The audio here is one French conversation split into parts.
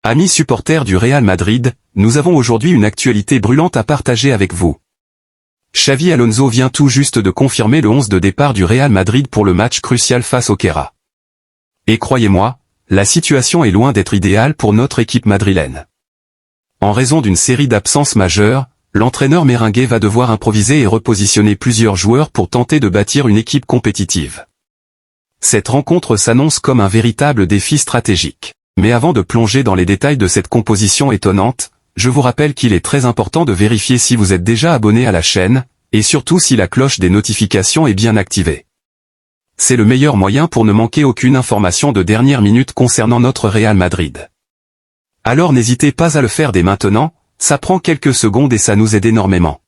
Amis supporters du Real Madrid, nous avons aujourd'hui une actualité brûlante à partager avec vous. Xavi Alonso vient tout juste de confirmer le 11 de départ du Real Madrid pour le match crucial face au Kera. Et croyez-moi, la situation est loin d'être idéale pour notre équipe madrilène. En raison d'une série d'absences majeures, l'entraîneur merengue va devoir improviser et repositionner plusieurs joueurs pour tenter de bâtir une équipe compétitive. Cette rencontre s'annonce comme un véritable défi stratégique. Mais avant de plonger dans les détails de cette composition étonnante, je vous rappelle qu'il est très important de vérifier si vous êtes déjà abonné à la chaîne, et surtout si la cloche des notifications est bien activée. C'est le meilleur moyen pour ne manquer aucune information de dernière minute concernant notre Real Madrid. Alors n'hésitez pas à le faire dès maintenant, ça prend quelques secondes et ça nous aide énormément.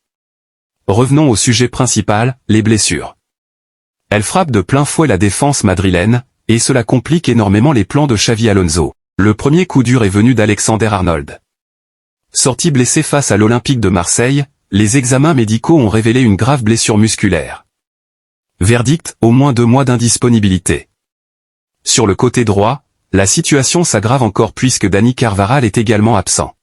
Revenons au sujet principal, les blessures. Elles frappent de plein fouet la défense madrilène, et cela complique énormément les plans de Xavi Alonso. Le premier coup dur est venu d'Alexander-Arnold. Sorti blessé face à l'Olympique de Marseille, les examens médicaux ont révélé une grave blessure musculaire. Verdict, au moins 2 mois d'indisponibilité. Sur le côté droit, la situation s'aggrave encore puisque Dani Carvajal est également absent.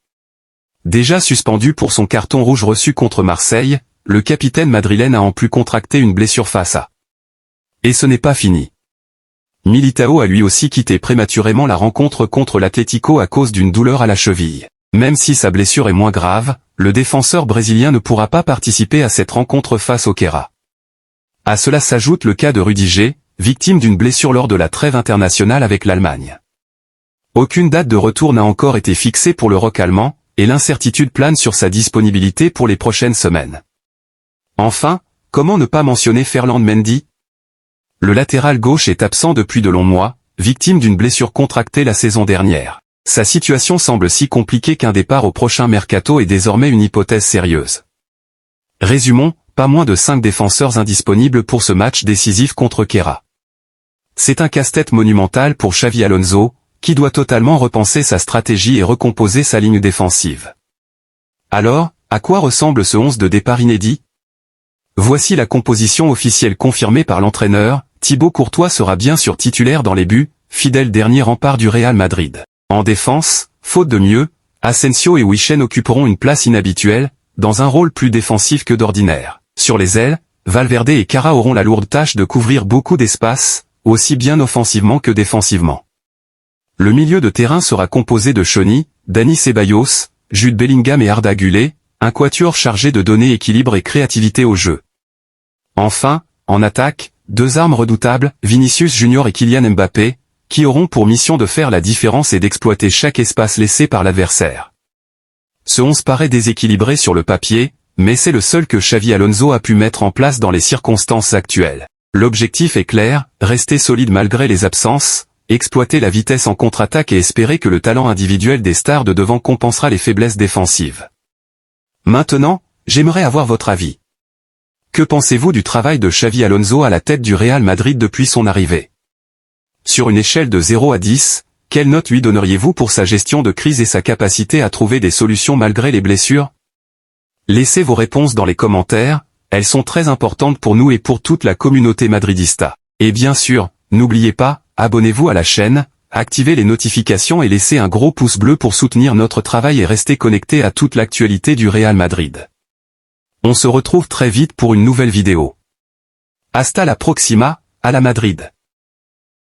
Déjà suspendu pour son carton rouge reçu contre Marseille, le capitaine madrilène a en plus contracté une blessure face à. Et ce n'est pas fini. Militao a lui aussi quitté prématurément la rencontre contre l'Atlético à cause d'une douleur à la cheville. Même si sa blessure est moins grave, le défenseur brésilien ne pourra pas participer à cette rencontre face au Kera. À cela s'ajoute le cas de Rudiger, victime d'une blessure lors de la trêve internationale avec l'Allemagne. Aucune date de retour n'a encore été fixée pour le roc allemand, et l'incertitude plane sur sa disponibilité pour les prochaines semaines. Enfin, comment ne pas mentionner Ferland Mendy ? Le latéral gauche est absent depuis de longs mois, victime d'une blessure contractée la saison dernière. Sa situation semble si compliquée qu'un départ au prochain mercato est désormais une hypothèse sérieuse. Résumons, pas moins de 5 défenseurs indisponibles pour ce match décisif contre Kera. C'est un casse-tête monumental pour Xavi Alonso, qui doit totalement repenser sa stratégie et recomposer sa ligne défensive. Alors, à quoi ressemble ce 11 de départ inédit ? Voici la composition officielle confirmée par l'entraîneur. Thibaut Courtois sera bien sûr titulaire dans les buts, fidèle dernier rempart du Real Madrid. En défense, faute de mieux, Asensio et Wijnaldum occuperont une place inhabituelle, dans un rôle plus défensif que d'ordinaire. Sur les ailes, Valverde et Kara auront la lourde tâche de couvrir beaucoup d'espace, aussi bien offensivement que défensivement. Le milieu de terrain sera composé de Choni, Dani Ceballos, Jude Bellingham et Arda Güler, un quatuor chargé de donner équilibre et créativité au jeu. Enfin, en attaque, 2 armes redoutables, Vinicius Junior et Kylian Mbappé, qui auront pour mission de faire la différence et d'exploiter chaque espace laissé par l'adversaire. Ce 11 paraît déséquilibré sur le papier, mais c'est le seul que Xavi Alonso a pu mettre en place dans les circonstances actuelles. L'objectif est clair, rester solide malgré les absences, exploiter la vitesse en contre-attaque et espérer que le talent individuel des stars de devant compensera les faiblesses défensives. Maintenant, j'aimerais avoir votre avis. Que pensez-vous du travail de Xavi Alonso à la tête du Real Madrid depuis son arrivée ? Sur une échelle de 0 à 10, quelle note lui donneriez-vous pour sa gestion de crise et sa capacité à trouver des solutions malgré les blessures ? Laissez vos réponses dans les commentaires, elles sont très importantes pour nous et pour toute la communauté madridista. Et bien sûr, n'oubliez pas, abonnez-vous à la chaîne, activez les notifications et laissez un gros pouce bleu pour soutenir notre travail et rester connecté à toute l'actualité du Real Madrid. On se retrouve très vite pour une nouvelle vidéo. Hasta la próxima, à la Madrid.